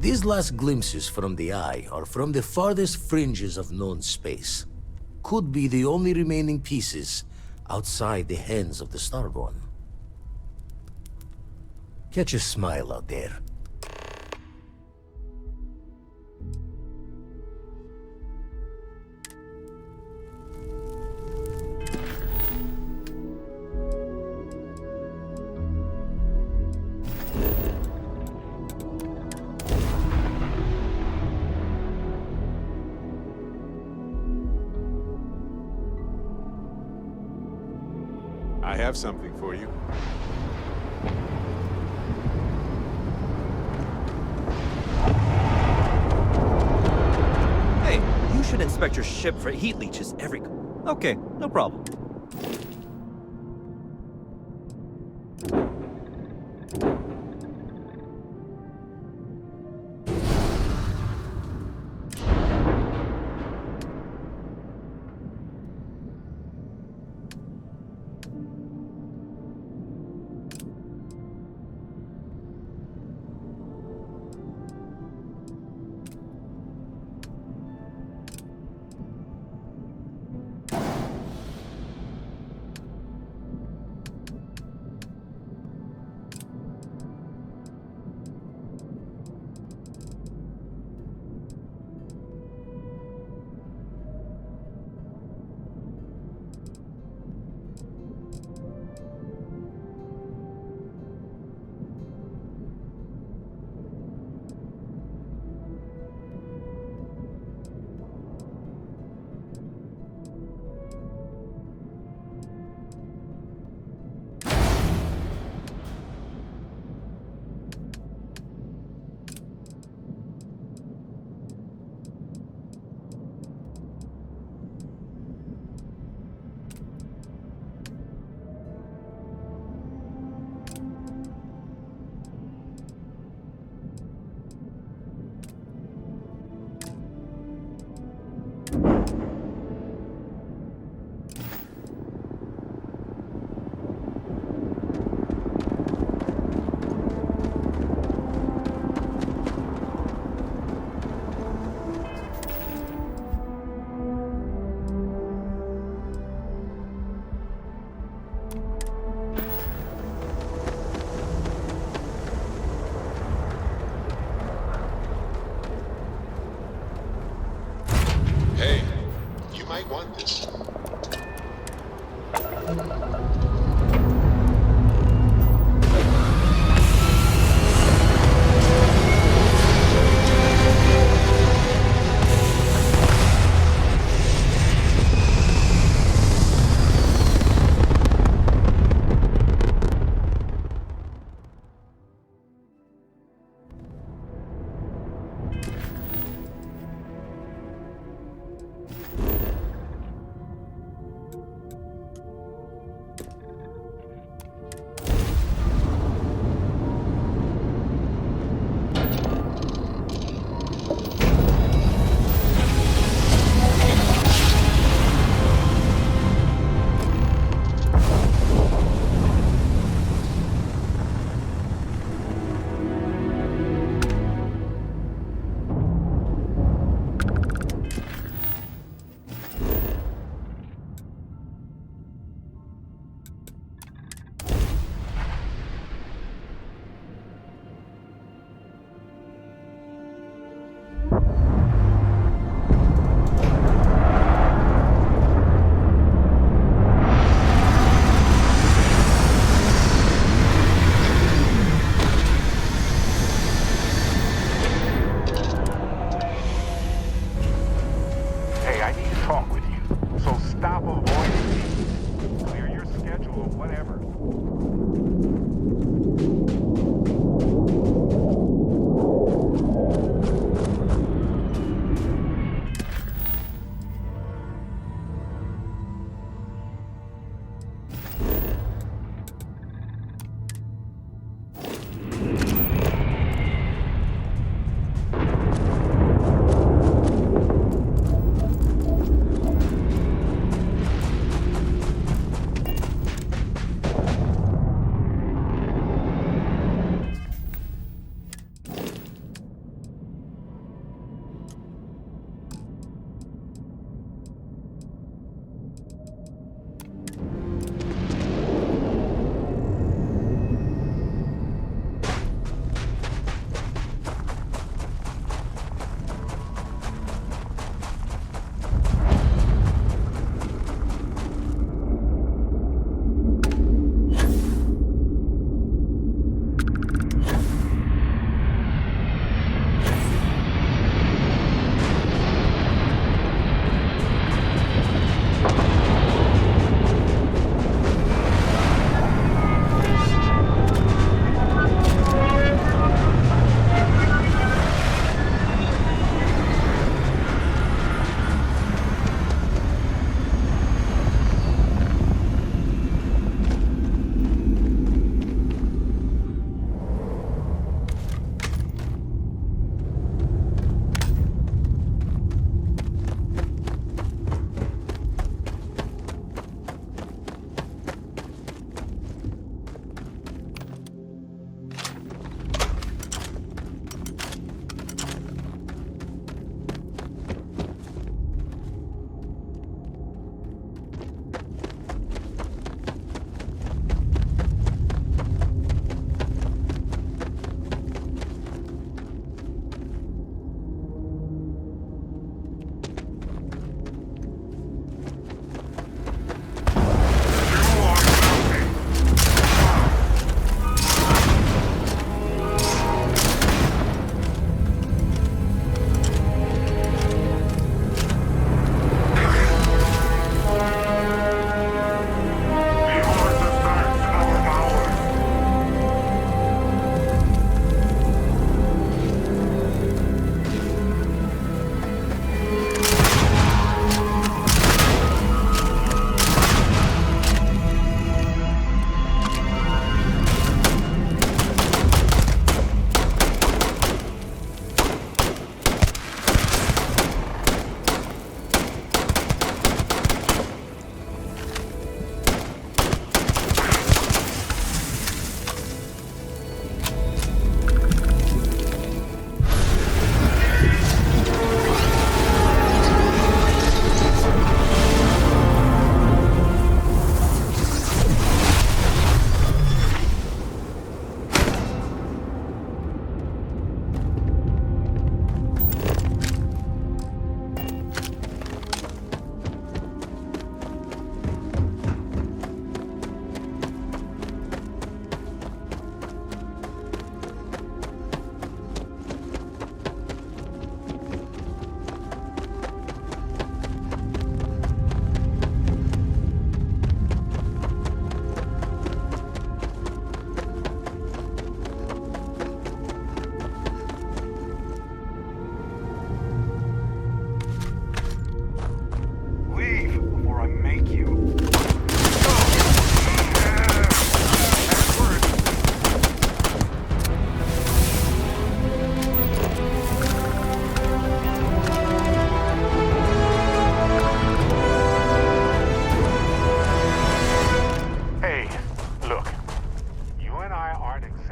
These last glimpses from the eye are from the farthest fringes of known space. Could be the only remaining pieces outside the hands of the Starborn. Catch a smile out there. I have something for you. Hey, you should inspect your ship for heat leeches every... Okay, no problem.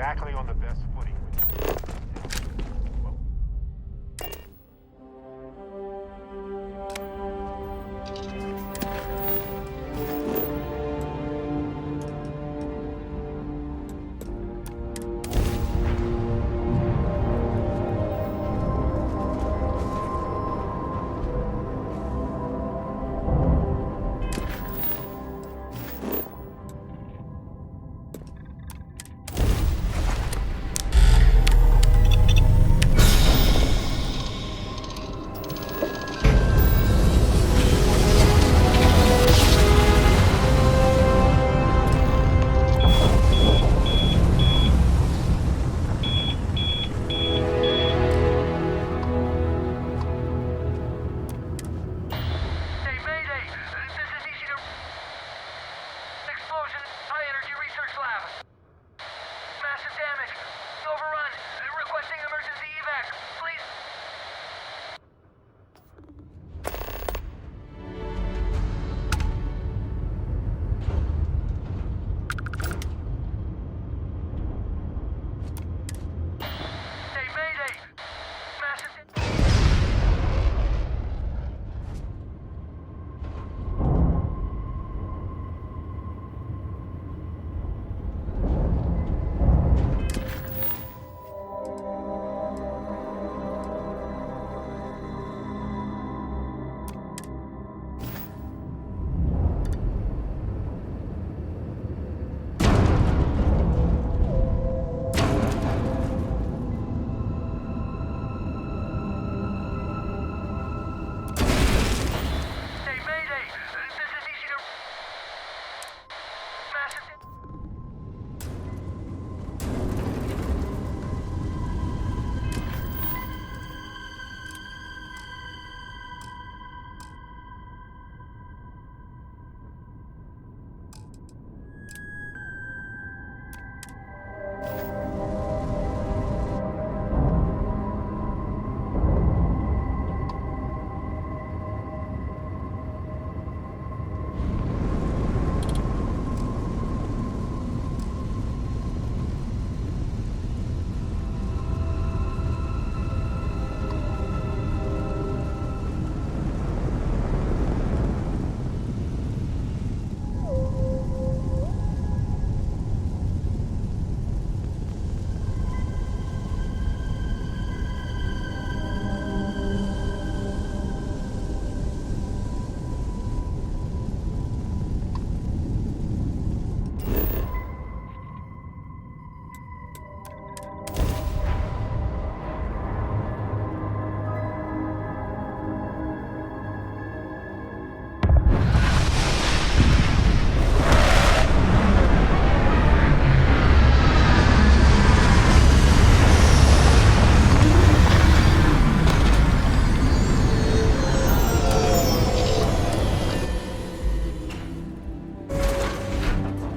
exactly on the best footing with you. Well,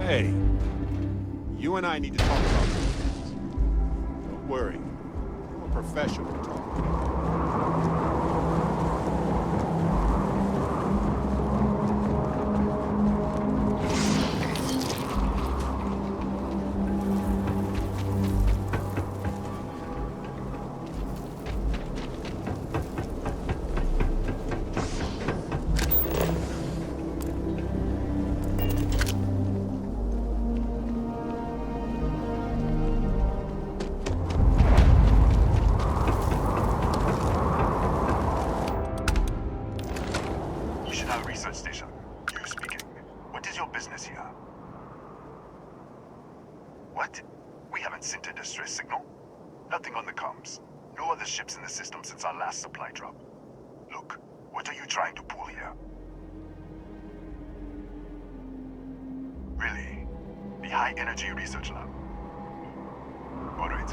hey, you and I need to talk about this. Don't worry. I'm a professional talker. Research station. You speaking. What is your business here? What? We haven't sent a distress signal? Nothing on the comms. No other ships in the system since our last supply drop. Look, what are you trying to pull here? Really? The High Energy Research Lab? Alright.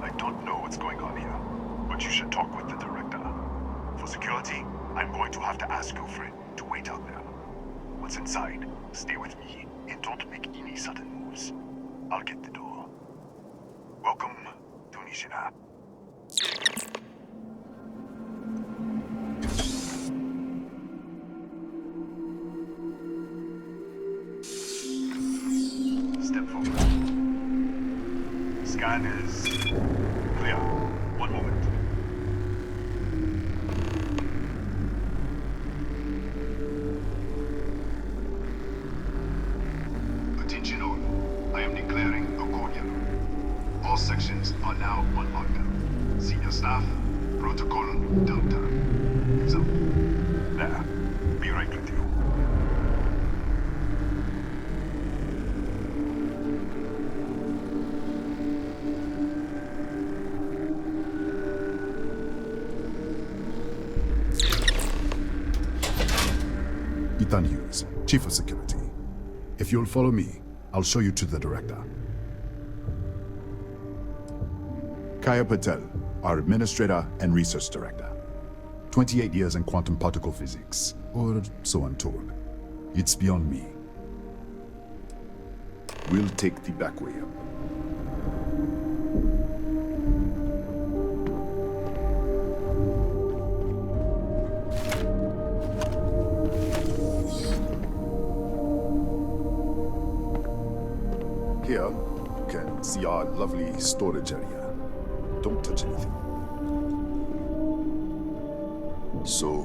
I don't know what's going on here, but you should talk with the director. For security, I'm going to have to ask your friend to wait out there. Once inside, stay with me and don't make any sudden moves. I'll get the door. Welcome to Nishina. Step forward. Scan is clear. One moment. Attention all. I am declaring a cordial. All sections are now on lockdown. Senior staff, protocol, downtime. So, there. Be right with you. Ethan Hughes, Chief of Security. If you'll follow me, I'll show you to the director. Kaya Patel, our Administrator and Research Director. 28 years in quantum particle physics, or so I'm told. It's beyond me. We'll take the back way up. Here, you can see our lovely storage area. Don't touch anything. So,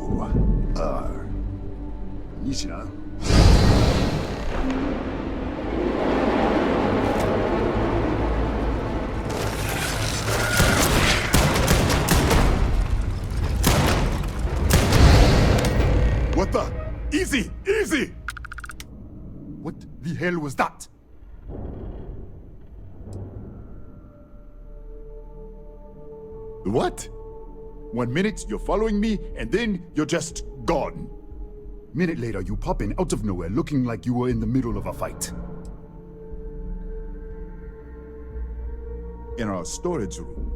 Nishina. What the? Easy! Easy! What the hell was that? What? 1 minute you're following me, and then you're just gone. Minute later, you pop in out of nowhere looking like you were in the middle of a fight. In our storage room.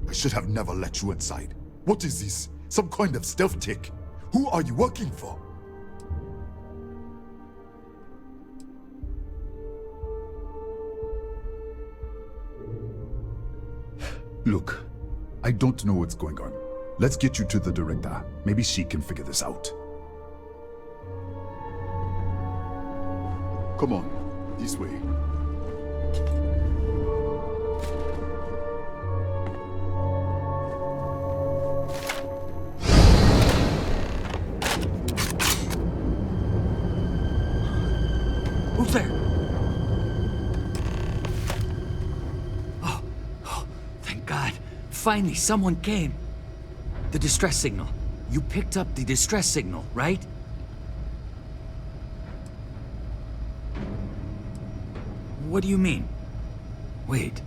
I should have never let you inside. What is this? Some kind of stealth tick? Who are you working for? Look, I don't know what's going on. Let's get you to the director. Maybe she can figure this out. Come on, this way. Who's there? Thank God. Finally, someone came. The distress signal. You picked up the distress signal, right? What do you mean? Wait.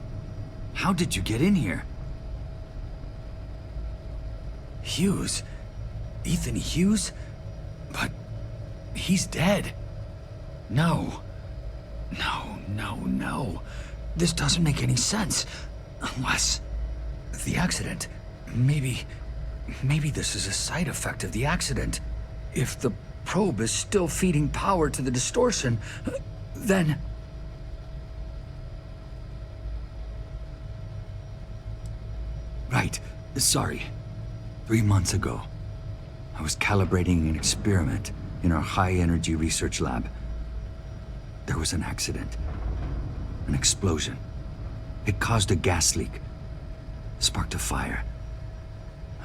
How did you get in here? Hughes? Ethan Hughes? But he's dead. No. No. This doesn't make any sense. Unless... the accident. Maybe this is a side effect of the accident. If the probe is still feeding power to the distortion, then... Right. Sorry. 3 months ago, I was calibrating an experiment in our high-energy research lab. There was an accident. An explosion. It caused a gas leak. Sparked a fire.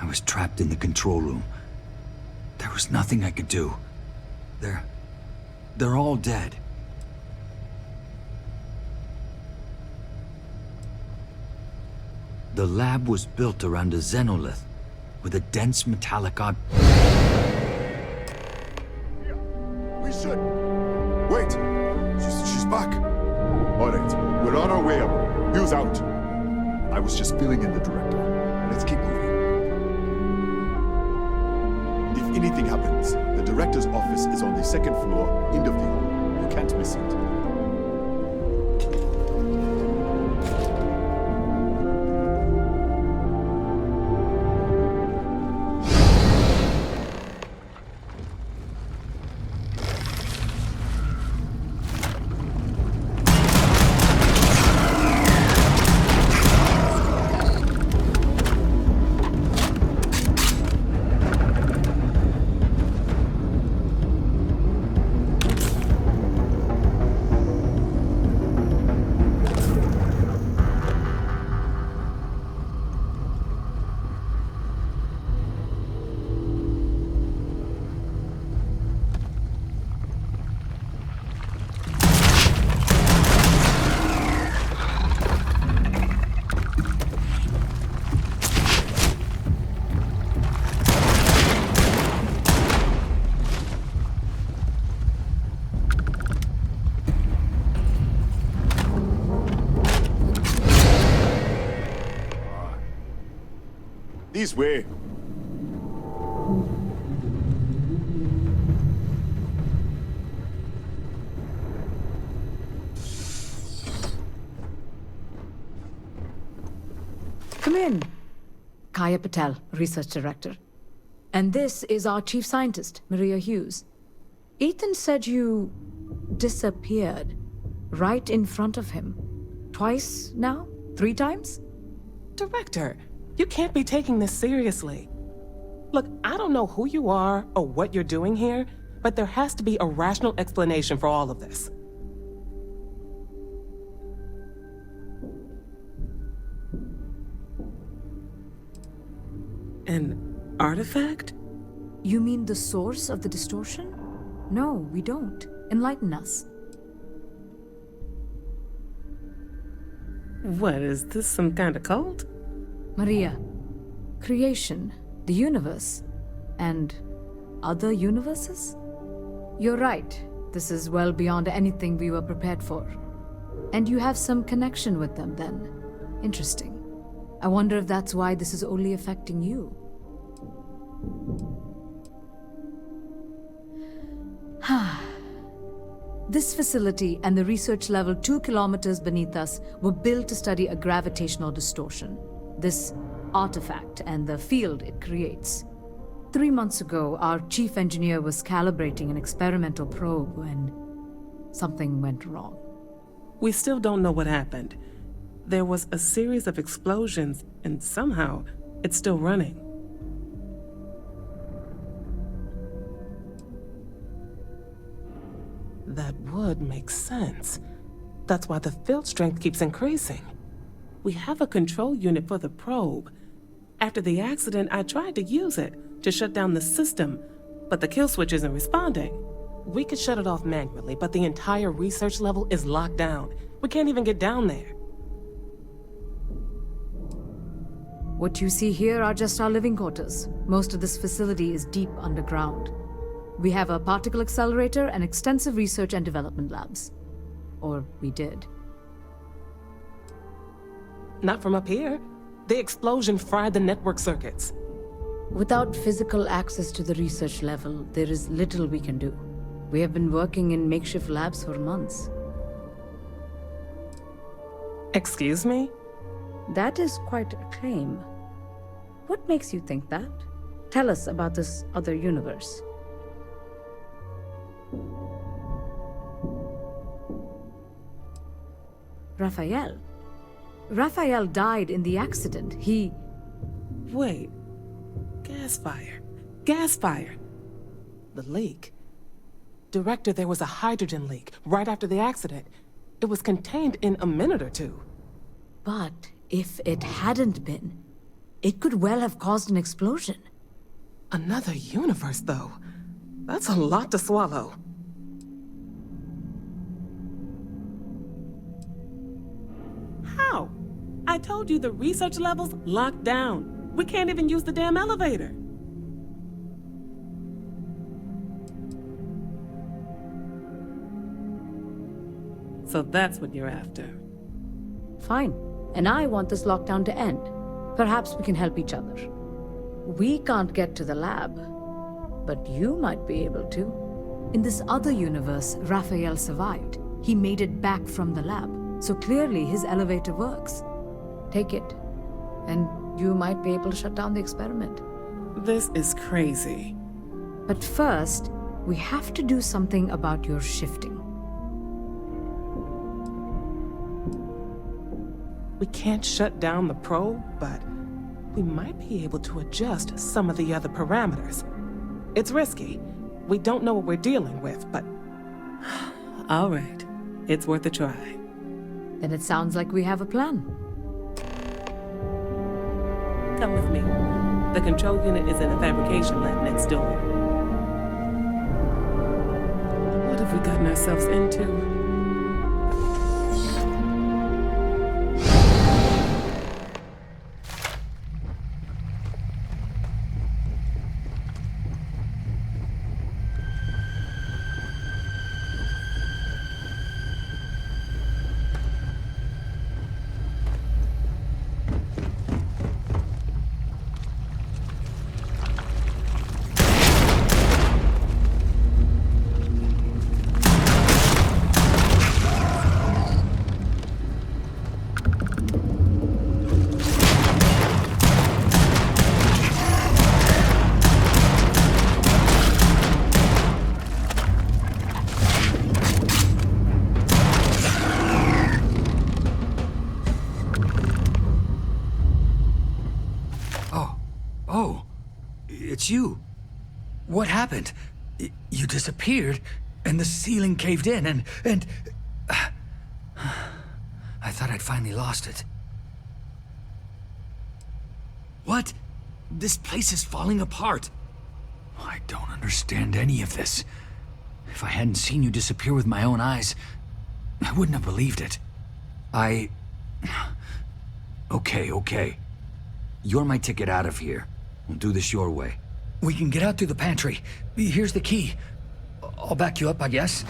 I was trapped in the control room. There was nothing I could do. They're all dead. The lab was built around a xenolith with a dense metallic We should... Wait! She's back! Alright, we're on our way up. Hughes out. I was just filling in the director. Let's keep moving. If anything happens, the director's office is on the 2nd floor, end of the hall. You can't miss it. This way. Come in. Kaya Patel, Research Director. And this is our Chief Scientist, Maria Hughes. Ethan said you disappeared right in front of him. Twice now? 3 times? Director, you can't be taking this seriously. Look, I don't know who you are or what you're doing here, but there has to be a rational explanation for all of this. An artifact? You mean the source of the distortion? No, we don't. Enlighten us. What, is this some kind of cult? Maria, creation, the universe, and other universes? You're right. This is well beyond anything we were prepared for. And you have some connection with them then. Interesting. I wonder if that's why this is only affecting you. This facility and the research level 2 kilometers beneath us were built to study a gravitational distortion. This artifact and the field it creates. 3 months ago, our chief engineer was calibrating an experimental probe when something went wrong. We still don't know what happened. There was a series of explosions, and somehow it's still running. That would make sense. That's why the field strength keeps increasing. We have a control unit for the probe. After the accident, I tried to use it to shut down the system, but the kill switch isn't responding. We could shut it off manually, but the entire research level is locked down. We can't even get down there. What you see here are just our living quarters. Most of this facility is deep underground. We have a particle accelerator and extensive research and development labs. Or we did. Not from up here. The explosion fried the network circuits. Without physical access to the research level, there is little we can do. We have been working in makeshift labs for months. Excuse me? That is quite a claim. What makes you think that? Tell us about this other universe. Raphael. Raphael died in the accident. He... Wait. Gas fire. Gas fire. The leak. Director, there was a hydrogen leak right after the accident. It was contained in a minute or two. But if it hadn't been, it could well have caused an explosion. Another universe, though. That's a lot to swallow. How? I told you the research level's locked down. We can't even use the damn elevator. So that's what you're after. Fine. And I want this lockdown to end. Perhaps we can help each other. We can't get to the lab, but you might be able to. In this other universe, Raphael survived. He made it back from the lab, so clearly his elevator works. Take it, and you might be able to shut down the experiment. This is crazy. But first, we have to do something about your shifting. We can't shut down the probe, but we might be able to adjust some of the other parameters. It's risky. We don't know what we're dealing with, but... All right. It's worth a try. Then it sounds like we have a plan. Come with me. The control unit is in a fabrication lab next door. What have we gotten ourselves into? it's you. What happened? You disappeared, and the ceiling caved in, and... I thought I'd finally lost it. What? This place is falling apart. I don't understand any of this. If I hadn't seen you disappear with my own eyes, I wouldn't have believed it. Okay. You're my ticket out of here. We'll do this your way. We can get out through the pantry. Here's the key. I'll back you up, I guess.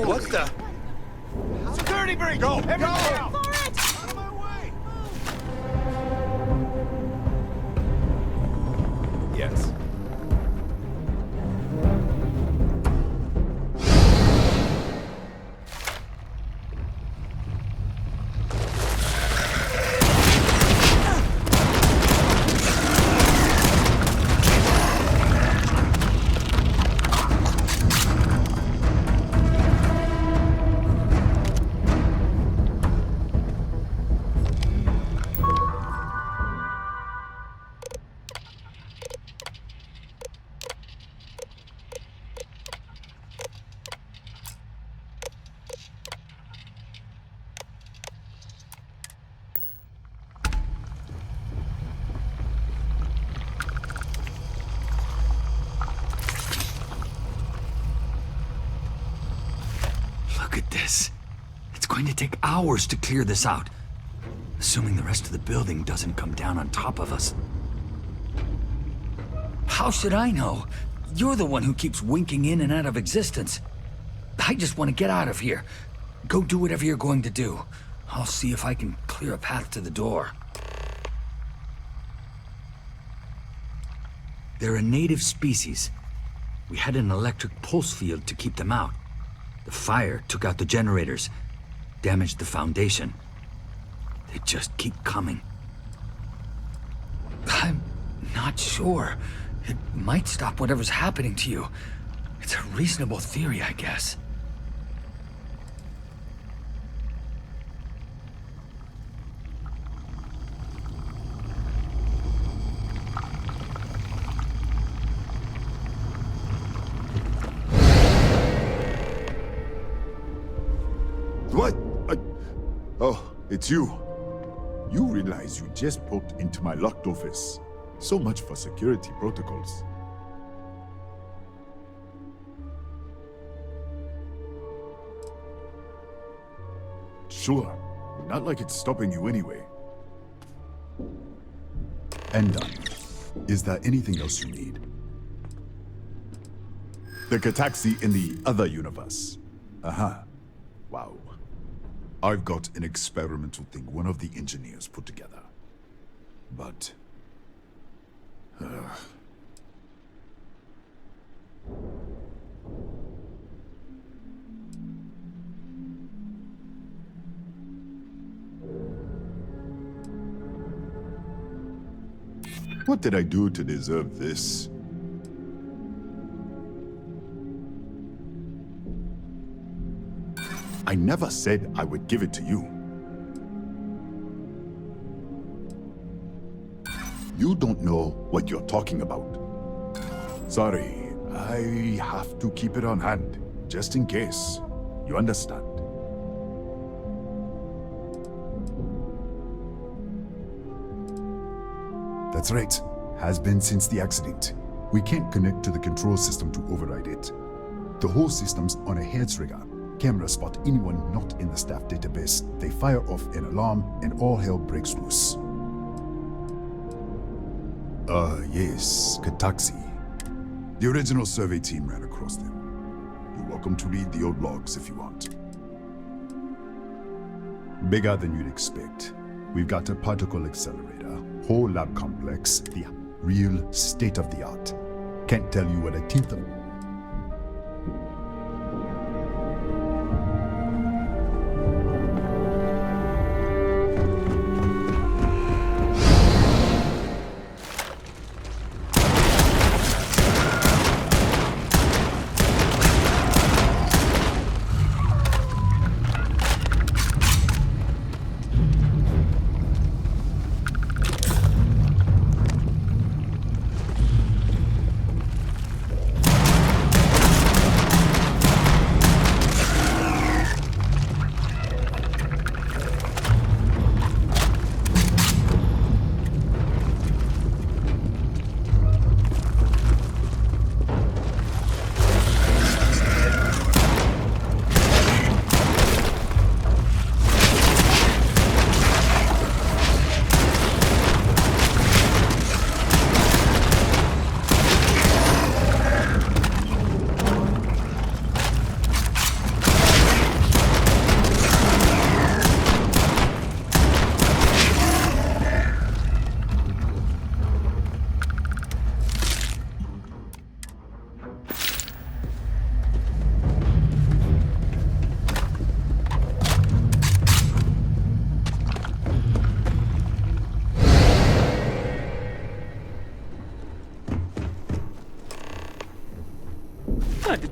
What the? Security breach! Go! Everyone out! Out of my way! Yes. Look at this. It's going to take hours to clear this out. Assuming the rest of the building doesn't come down on top of us. How should I know? You're the one who keeps winking in and out of existence. I just want to get out of here. Go do whatever you're going to do. I'll see if I can clear a path to the door. They're a native species. We had an electric pulse field to keep them out. The fire took out the generators, damaged the foundation. They just keep coming. I'm not sure. It might stop whatever's happening to you. It's a reasonable theory, I guess. What? Oh, it's you. You realize you just poked into my locked office. So much for security protocols. Sure, not like it's stopping you anyway. And done. Is there anything else you need? The Kataxi in the other universe. Aha. Wow. I've got an experimental thing one of the engineers put together. But... What did I do to deserve this? I never said I would give it to you. You don't know what you're talking about. Sorry, I have to keep it on hand, just in case. You understand? That's right. Has been since the accident. We can't connect to the control system to override it. The whole system's on a head trigger. Cameras spot anyone not in the staff database. They fire off an alarm and all hell breaks loose. Yes, Kataxi. The original survey team ran across them. You're welcome to read the old logs if you want. Bigger than you'd expect. We've got a particle accelerator, whole lab complex, the real state-of-the-art. Can't tell you what a tenth of...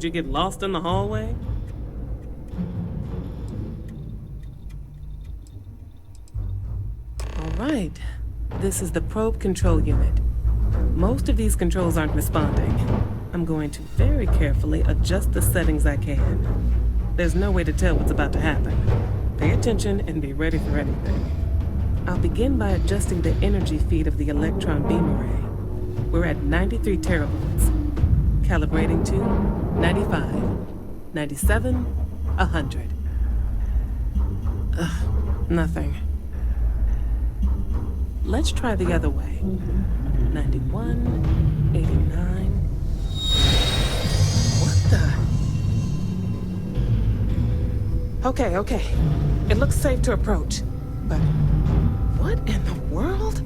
Did you get lost in the hallway? All right. This is the probe control unit. Most of these controls aren't responding. I'm going to very carefully adjust the settings I can. There's no way to tell what's about to happen. Pay attention and be ready for anything. I'll begin by adjusting the energy feed of the electron beam array. We're at 93 teravolts. Calibrating to 95, 97, 100. Nothing. Let's try the other way. 91, 89. What the? Okay. It looks safe to approach. But what in the world?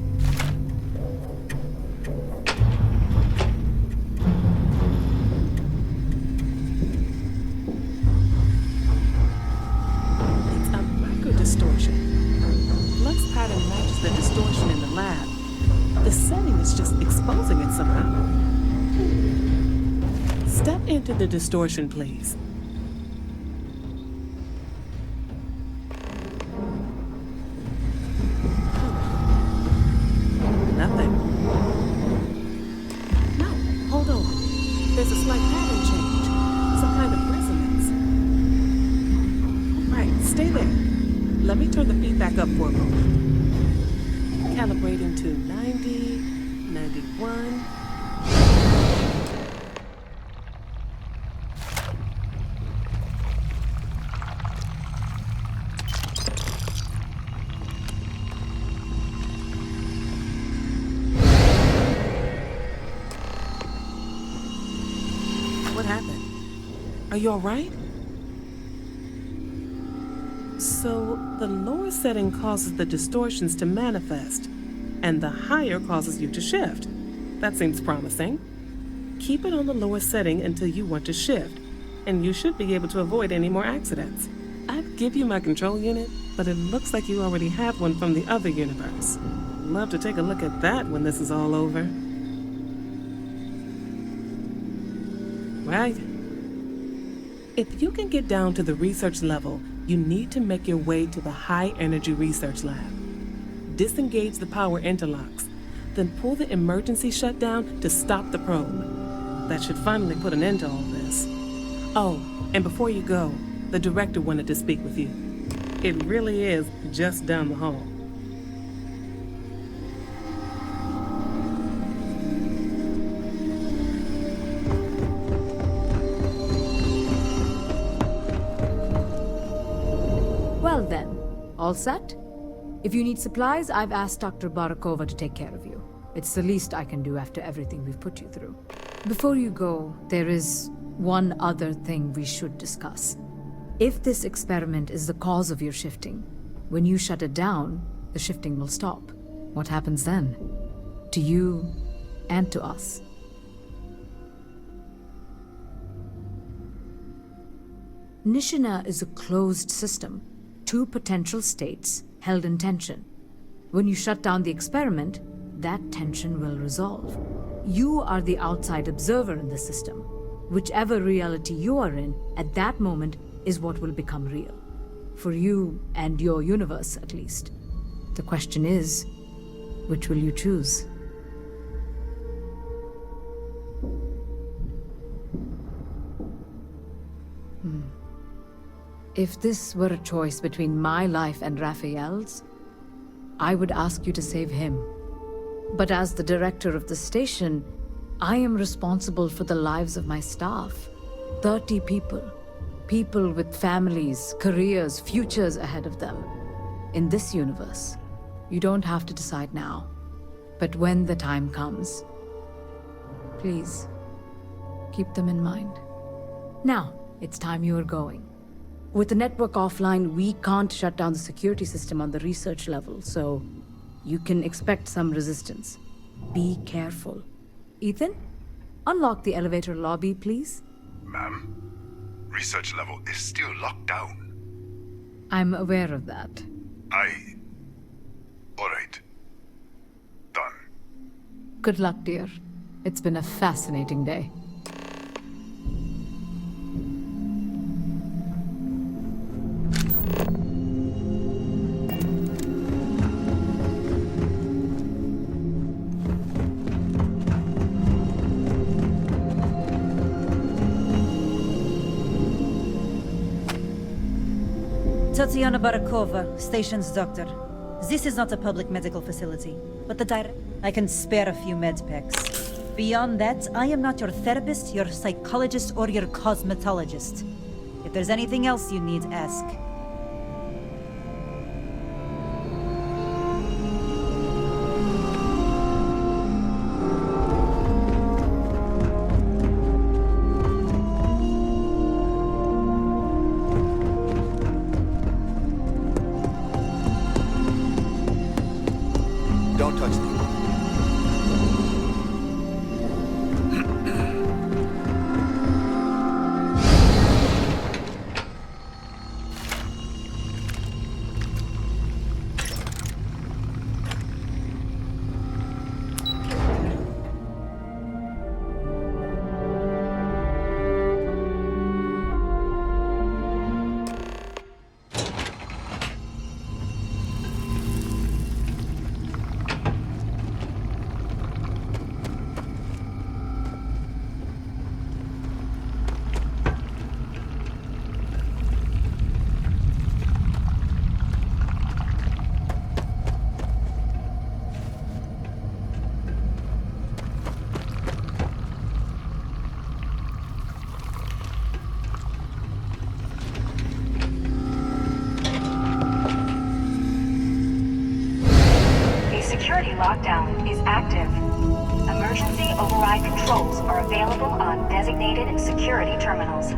It's a micro-distortion. Flux pattern matches the distortion in the lab. The setting is just exposing it somehow. Step into the distortion, please. Nothing. No, hold on. There's a slight pattern change. Some kind of resonance. Right, stay there. Let me turn the feedback up for a moment. Calibrating to 90, 91. What happened? Are you all right? So, the lower setting causes the distortions to manifest, and the higher causes you to shift. That seems promising. Keep it on the lower setting until you want to shift, and you should be able to avoid any more accidents. I'd give you my control unit, but it looks like you already have one from the other universe. Love to take a look at that when this is all over. Right? If you can get down to the research level, you need to make your way to the High Energy Research Lab. Disengage the power interlocks, then pull the emergency shutdown to stop the probe. That should finally put an end to all this. Oh, and before you go, the director wanted to speak with you. It really is just down the hall. Well then, all set? If you need supplies, I've asked Dr. Barakova to take care of you. It's the least I can do after everything we've put you through. Before you go, there is one other thing we should discuss. If this experiment is the cause of your shifting, when you shut it down, the shifting will stop. What happens then? To you and to us. Nishina is a closed system. Two potential states held in tension. When you shut down the experiment, that tension will resolve. You are the outside observer in the system. Whichever reality you are in, at that moment, is what will become real. For you and your universe, at least. The question is, which will you choose? If this were a choice between my life and Raphael's, I would ask you to save him. But as the director of the station, I am responsible for the lives of my staff. 30 people. People with families, careers, futures ahead of them. In this universe, you don't have to decide now. But when the time comes, please, keep them in mind. Now, it's time you are going. With the network offline, we can't shut down the security system on the research level, so you can expect some resistance. Be careful. Ethan, unlock the elevator lobby, please. Ma'am, research level is still locked down. I'm aware of that. All right. Done. Good luck, dear. It's been a fascinating day. Tatiana Barakova, station's doctor. This is not a public medical facility, but the direct... I can spare a few med packs. Beyond that, I am not your therapist, your psychologist, or your cosmetologist. If there's anything else you need, ask. Don't touch the... Security lockdown is active. Emergency override controls are available on designated security terminals.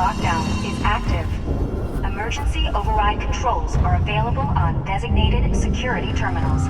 lockdown is active. Emergency override controls are available on designated security terminals.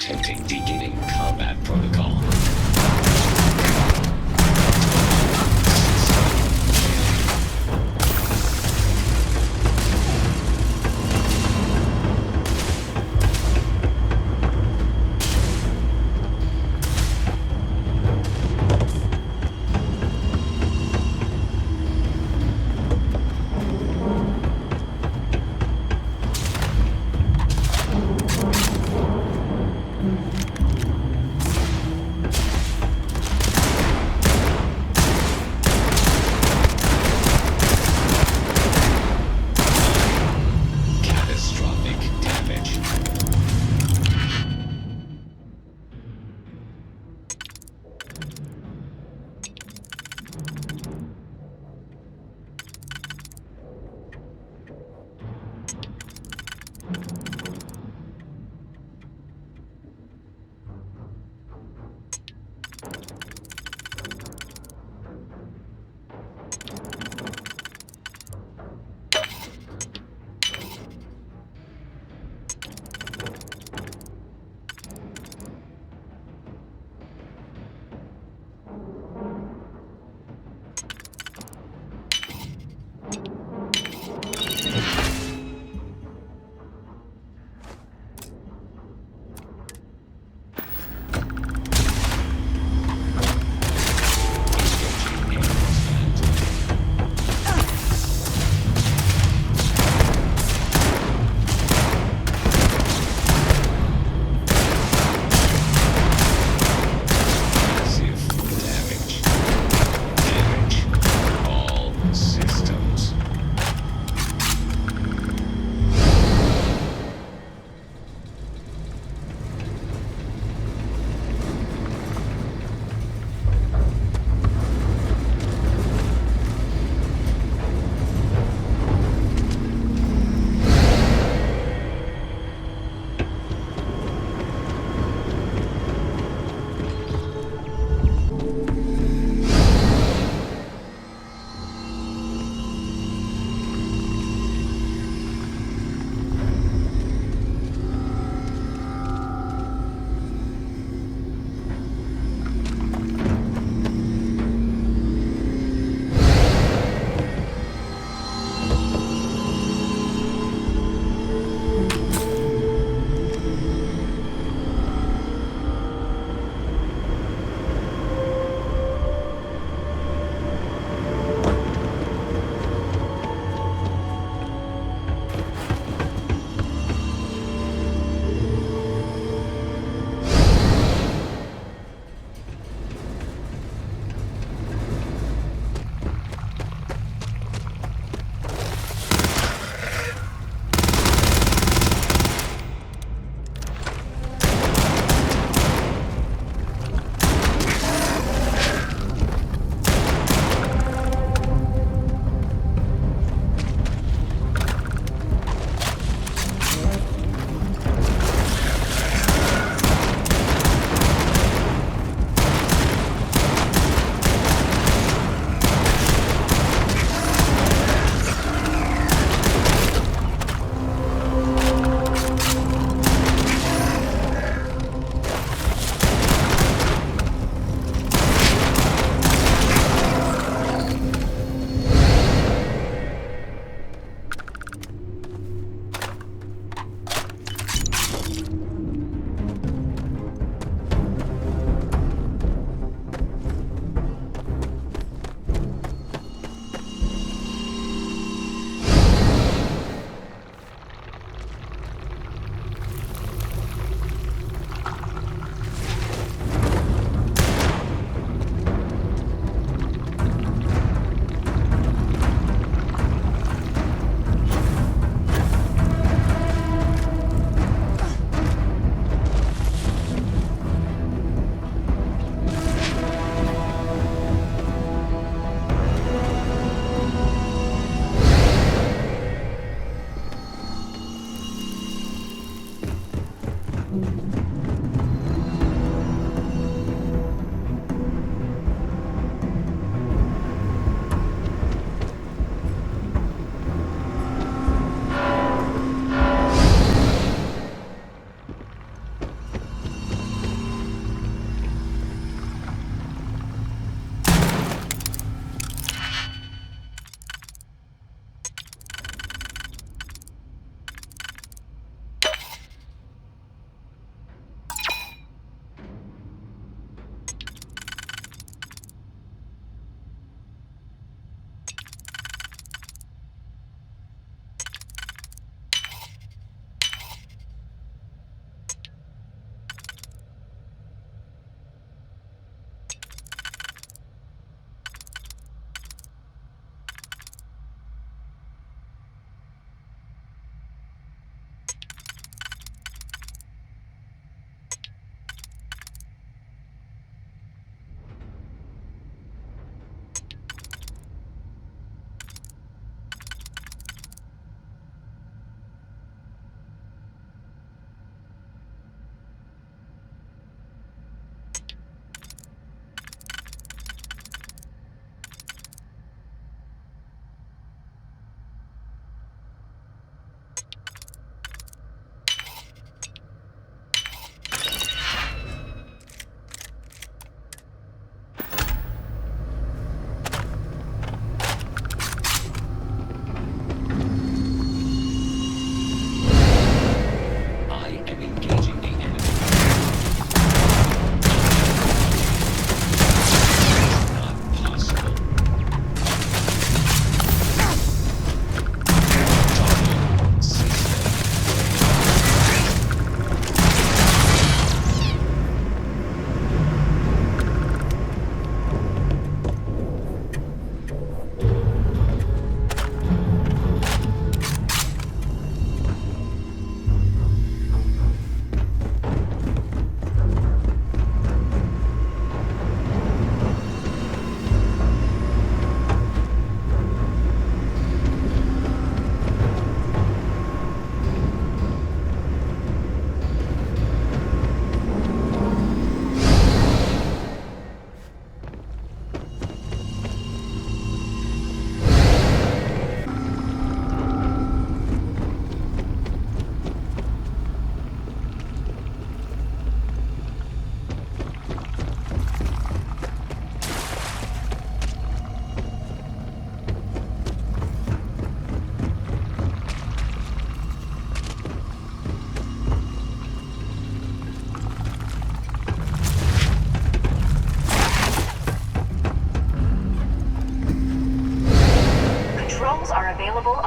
Detecting beginning combat protocol. Catastrophic damage. Massive damage. Damage all systems.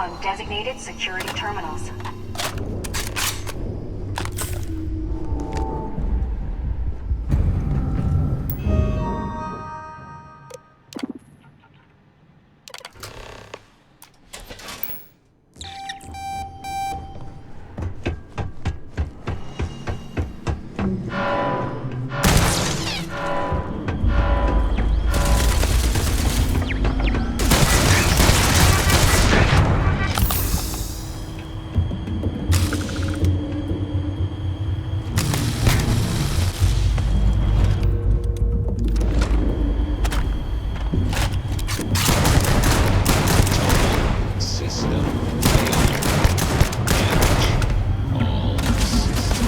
on designated security terminals. System failure. Damage. All systems.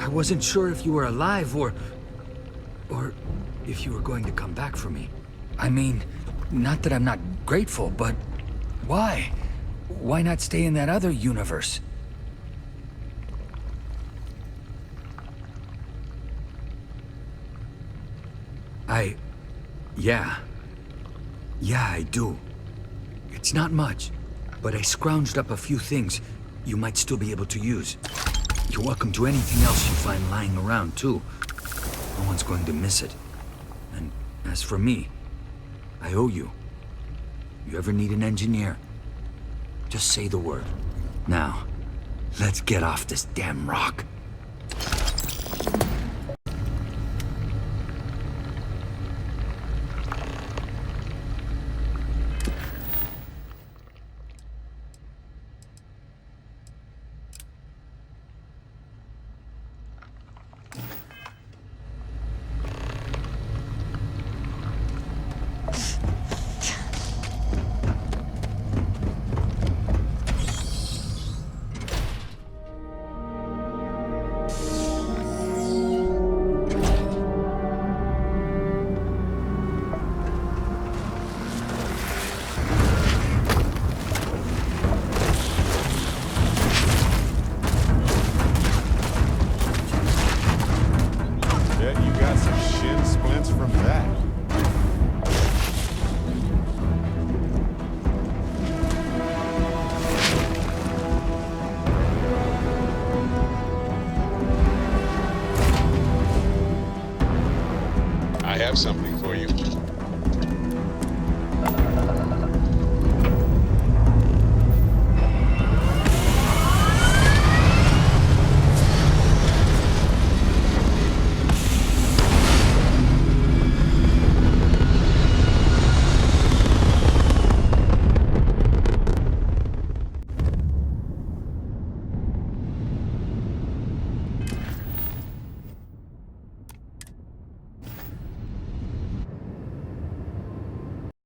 I wasn't sure if you were alive or if you were going to come back for me. I mean, not that I'm not grateful, but why? Why not stay in that other universe? Yeah, I do. It's not much, but I scrounged up a few things you might still be able to use. You're welcome to anything else you find lying around, too. No one's going to miss it. And as for me, I owe you. You ever need an engineer, just say the word. Now, let's get off this damn rock. have something for you.